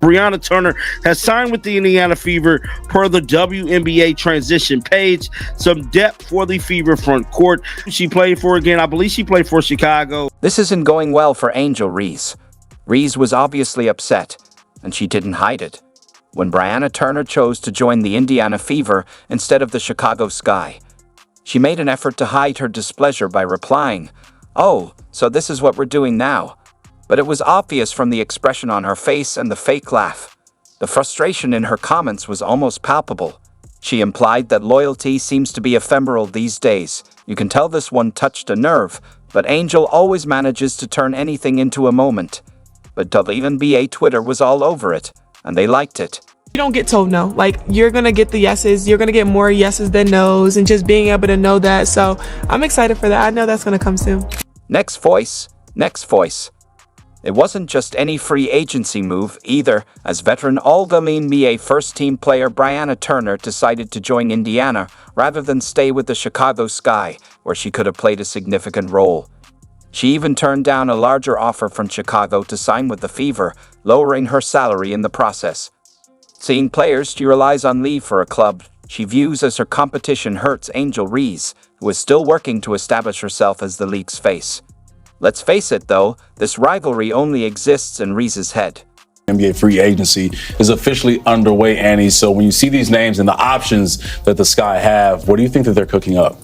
Brianna Turner has signed with the Indiana Fever per the WNBA transition page. Some depth for the Fever front court. She played for, again, I believe she played for Chicago. This isn't going well for Angel Reese. Reese was obviously upset, and she didn't hide it. When Brianna Turner chose to join the Indiana Fever instead of the Chicago Sky, she made an effort to hide her displeasure by replying, "Oh, so this is what we're doing now." But it was obvious from the expression on her face and the fake laugh. The frustration in her comments was almost palpable. She implied that loyalty seems to be ephemeral these days. You can tell this one touched a nerve, but Angel always manages to turn anything into a moment. But WNBA Twitter was all over it, and they liked it. You don't get told no. Like, you're going to get the yeses. You're going to get more yeses than nos, and just being able to know that. So I'm excited for that. I know that's going to come soon. Next voice. It wasn't just any free agency move either, as veteran All-WNBA first-team player Brianna Turner decided to join Indiana rather than stay with the Chicago Sky, where she could have played a significant role. She even turned down a larger offer from Chicago to sign with the Fever, lowering her salary in the process. Seeing players she relies on leave for a club she views as her competition hurts Angel Reese, who is still working to establish herself as the league's face. Let's face it, though, this rivalry only exists in Reese's head. NBA free agency is officially underway, Annie. So when you see these names and the options that the Sky have, what do you think that they're cooking up?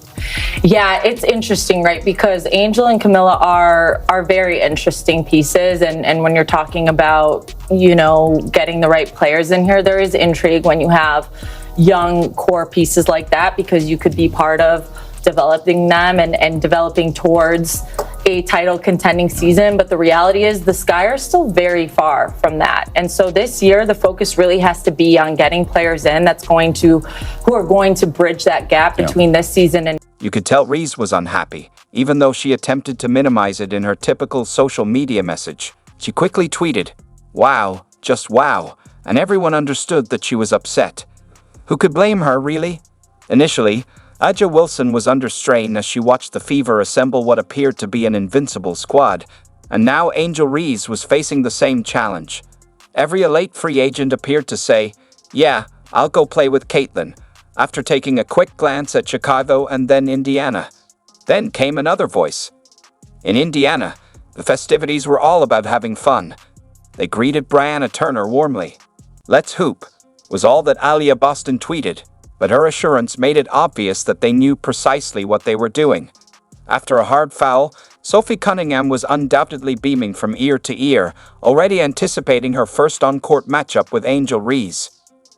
Yeah, it's interesting, right? Because Angel and Camilla are very interesting pieces. And when you're talking about, getting the right players in here, there is intrigue when you have young core pieces like that, because you could be part of developing them and developing towards a title contending season. But the reality is the Sky are still very far from that. And so this year, the focus really has to be on getting players in who are going to bridge that gap between this season and. You could tell Reese was unhappy, even though she attempted to minimize it in her typical social media message. She quickly tweeted, "Wow, just wow," and everyone understood that she was upset. Who could blame her, really? Initially, A'ja Wilson was under strain as she watched the Fever assemble what appeared to be an invincible squad, and now Angel Reese was facing the same challenge. Every elite free agent appeared to say, "Yeah, I'll go play with Caitlin," after taking a quick glance at Chicago and then Indiana. Then came another voice. In Indiana, the festivities were all about having fun. They greeted Brianna Turner warmly. "Let's hoop," was all that Aliyah Boston tweeted, but her assurance made it obvious that they knew precisely what they were doing. After a hard foul, Sophie Cunningham was undoubtedly beaming from ear to ear, already anticipating her first on-court matchup with Angel Reese.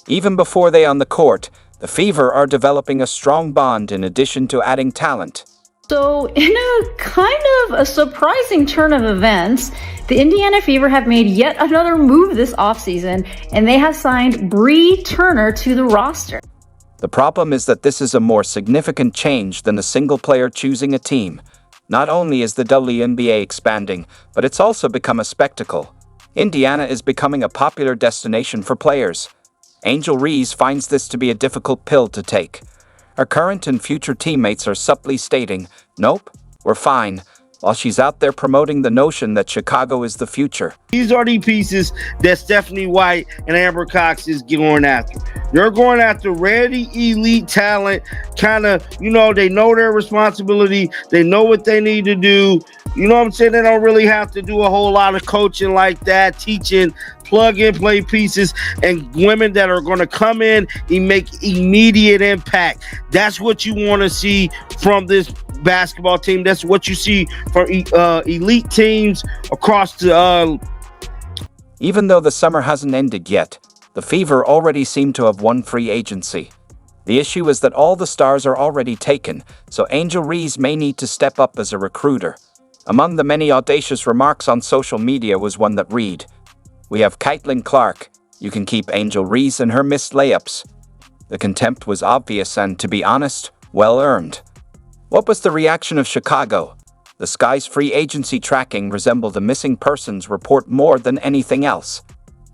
Even before they on the court, the Fever are developing a strong bond in addition to adding talent. So, in a kind of a surprising turn of events, the Indiana Fever have made yet another move this offseason, and they have signed Bree Turner to the roster. The problem is that this is a more significant change than a single player choosing a team. Not only is the WNBA expanding, but it's also become a spectacle. Indiana is becoming a popular destination for players. Angel Reese finds this to be a difficult pill to take. Her current and future teammates are subtly stating, "Nope, we're fine," while she's out there promoting the notion that Chicago is the future. These are the pieces that Stephanie White and Amber Cox is going after. They're going after ready elite talent, kind of, they know their responsibility. They know what they need to do. You know what I'm saying? They don't really have to do a whole lot of coaching like that, teaching plug-and-play pieces, and women that are going to come in and make immediate impact. That's what you want to see from this basketball team. That's what you see from elite teams across the... Even though the summer hasn't ended yet, the Fever already seem to have won free agency. The issue is that all the stars are already taken, so Angel Reese may need to step up as a recruiter. Among the many audacious remarks on social media was one that read, "We have Caitlin Clark. You can keep Angel Reese and her missed layups." The contempt was obvious and, to be honest, well earned. What was the reaction of Chicago? The Sky's free agency tracking resembled a missing persons report more than anything else.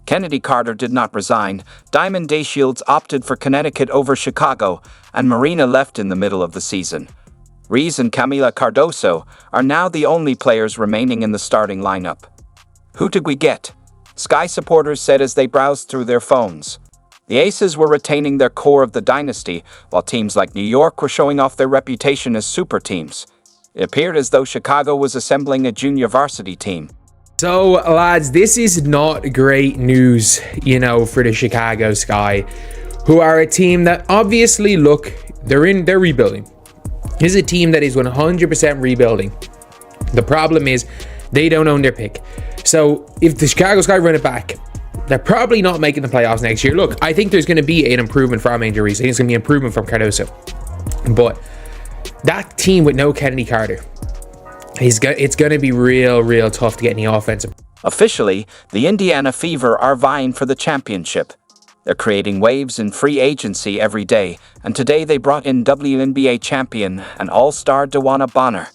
Kennedy Carter did not resign, Diamond Dayshields opted for Connecticut over Chicago, and Marina left in the middle of the season. Reese and Camila Cardoso are now the only players remaining in the starting lineup. Who did we get? Sky supporters said as they browsed through their phones. The Aces were retaining their core of the dynasty, while teams like New York were showing off their reputation as super teams. It appeared as though Chicago was assembling a junior varsity team. So, lads, this is not great news, for the Chicago Sky, who are a team that obviously, look, they're rebuilding. This is a team that is 100% rebuilding. The problem is they don't own their pick. So if the Chicago Sky run it back, they're probably not making the playoffs next year. Look, I think there's going to be an improvement from Angel Reese. I think it's going to be an improvement from Cardoso. But that team with no Kennedy Carter, it's going to be real tough to get any offensive. Officially, the Indiana Fever are vying for the championship. They're creating waves in free agency every day, and today they brought in WNBA champion and all-star DeWanna Bonner.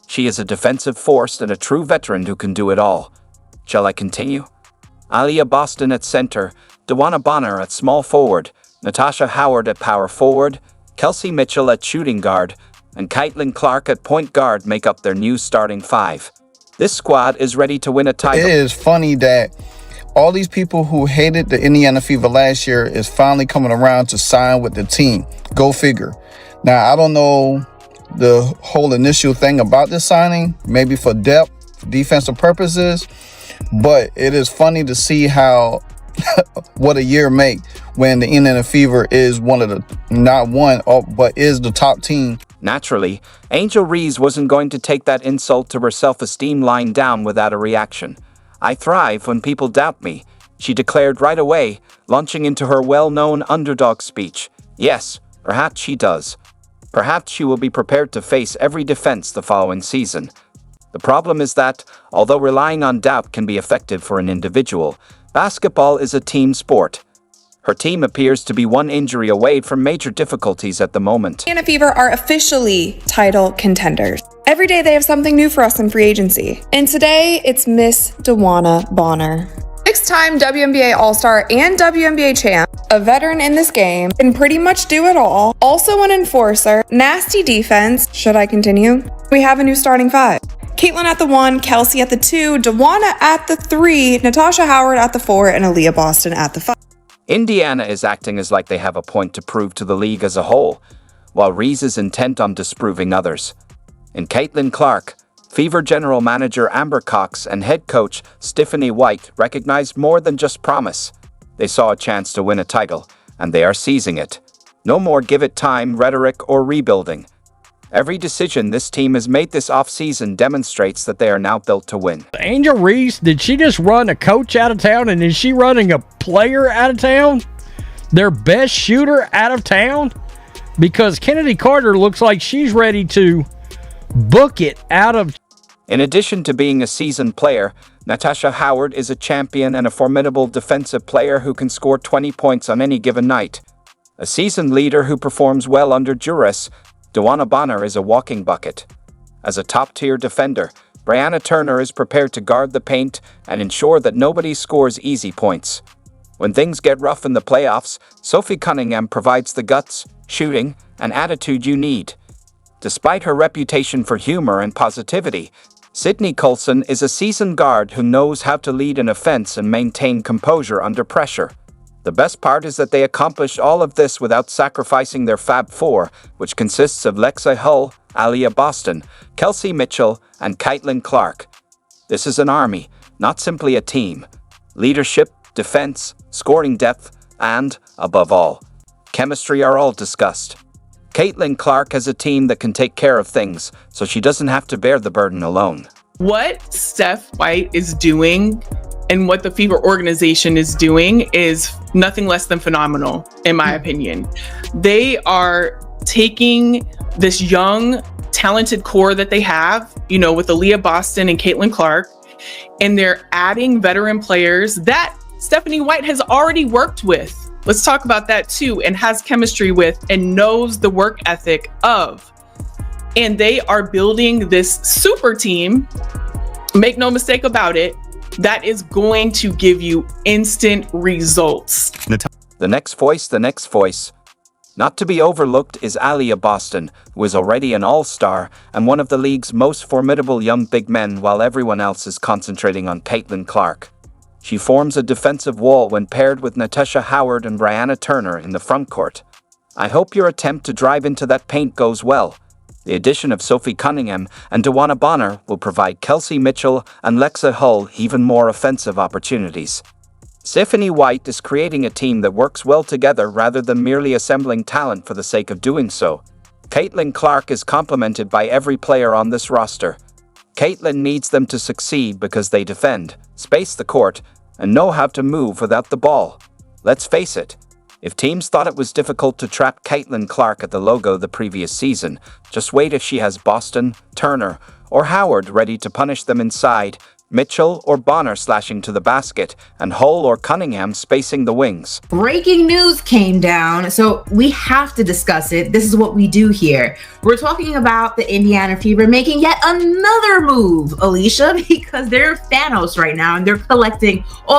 She is a defensive force and a true veteran who can do it all. Shall I continue? Aaliyah Boston at center, DeWanna Bonner at small forward, Natasha Howard at power forward, Kelsey Mitchell at shooting guard, and Caitlin Clark at point guard make up their new starting five. This squad is ready to win a title. It is funny that all these people who hated the Indiana Fever last year is finally coming around to sign with the team. Go figure. Now, I don't know the whole initial thing about this signing, maybe for depth, defensive purposes, but it is funny to see how what a year make when the Indiana Fever is one of the, not one, but is the top team. Naturally, Angel Reese wasn't going to take that insult to her self-esteem lying down without a reaction. I thrive when people doubt me, she declared right away, launching into her well-known underdog speech. Yes, perhaps she does. Perhaps she will be prepared to face every defense the following season. The problem is that, although relying on doubt can be effective for an individual, basketball is a team sport. Her team appears to be one injury away from major difficulties at the moment. Indiana Fever are officially title contenders. Every day they have something new for us in free agency. And today it's Miss DeWanna Bonner. Six-time WNBA All-Star and WNBA champ, a veteran in this game, can pretty much do it all. Also an enforcer, nasty defense. Should I continue? We have a new starting five. Caitlin at the 1, Kelsey at the 2, DeWanna at the 3, Natasha Howard at the 4, and Aaliyah Boston at the 5. Indiana is acting as like they have a point to prove to the league as a whole, while Reese is intent on disproving others. In Caitlin Clark, Fever General Manager Amber Cox and head coach Stephanie White recognized more than just promise. They saw a chance to win a title, and they are seizing it. No more give it time rhetoric or rebuilding. Every decision this team has made this offseason demonstrates that they are now built to win. Angel Reese, did she just run a coach out of town, and is she running a player out of town? Their best shooter out of town? Because Kennedy Carter looks like she's ready to book it out of... In addition to being a seasoned player, Natasha Howard is a champion and a formidable defensive player who can score 20 points on any given night. A seasoned leader who performs well under duress, DeWanna Bonner is a walking bucket. As a top-tier defender, Brianna Turner is prepared to guard the paint and ensure that nobody scores easy points. When things get rough in the playoffs, Sophie Cunningham provides the guts, shooting, and attitude you need. Despite her reputation for humor and positivity, Sydney Colson is a seasoned guard who knows how to lead an offense and maintain composure under pressure. The best part is that they accomplished all of this without sacrificing their Fab Four, which consists of Lexi Hull, Aaliyah Boston, Kelsey Mitchell, and Caitlin Clark. This is an army, not simply a team. Leadership, defense, scoring depth, and, above all, chemistry are all discussed. Caitlin Clark has a team that can take care of things, so she doesn't have to bear the burden alone. What Steph White is doing and what the Fever organization is doing is nothing less than phenomenal, in my opinion. They are taking this young, talented core that they have, with Aaliyah Boston and Caitlin Clark, and they're adding veteran players that Stephanie White has already worked with. Let's talk about that too, and has chemistry with and knows the work ethic of. And they are building this super team, make no mistake about it, that is going to give you instant results. The next voice. Not to be overlooked is Aaliyah Boston, who is already an all-star and one of the league's most formidable young big men while everyone else is concentrating on Caitlin Clark. She forms a defensive wall when paired with Natasha Howard and Brianna Turner in the front court. I hope your attempt to drive into that paint goes well. The addition of Sophie Cunningham and DeWanna Bonner will provide Kelsey Mitchell and Lexa Hull even more offensive opportunities. Tiffany White is creating a team that works well together rather than merely assembling talent for the sake of doing so. Caitlin Clark is complemented by every player on this roster. Caitlin needs them to succeed because they defend, space the court, and know how to move without the ball. Let's face it, if teams thought it was difficult to trap Caitlin Clark at the logo the previous season, just wait if she has Boston, Turner, or Howard ready to punish them inside, Mitchell or Bonner slashing to the basket, and Hull or Cunningham spacing the wings. Breaking news came down, so we have to discuss it. This is what we do here. We're talking about the Indiana Fever making yet another move, Alicia, because they're Thanos right now and they're collecting all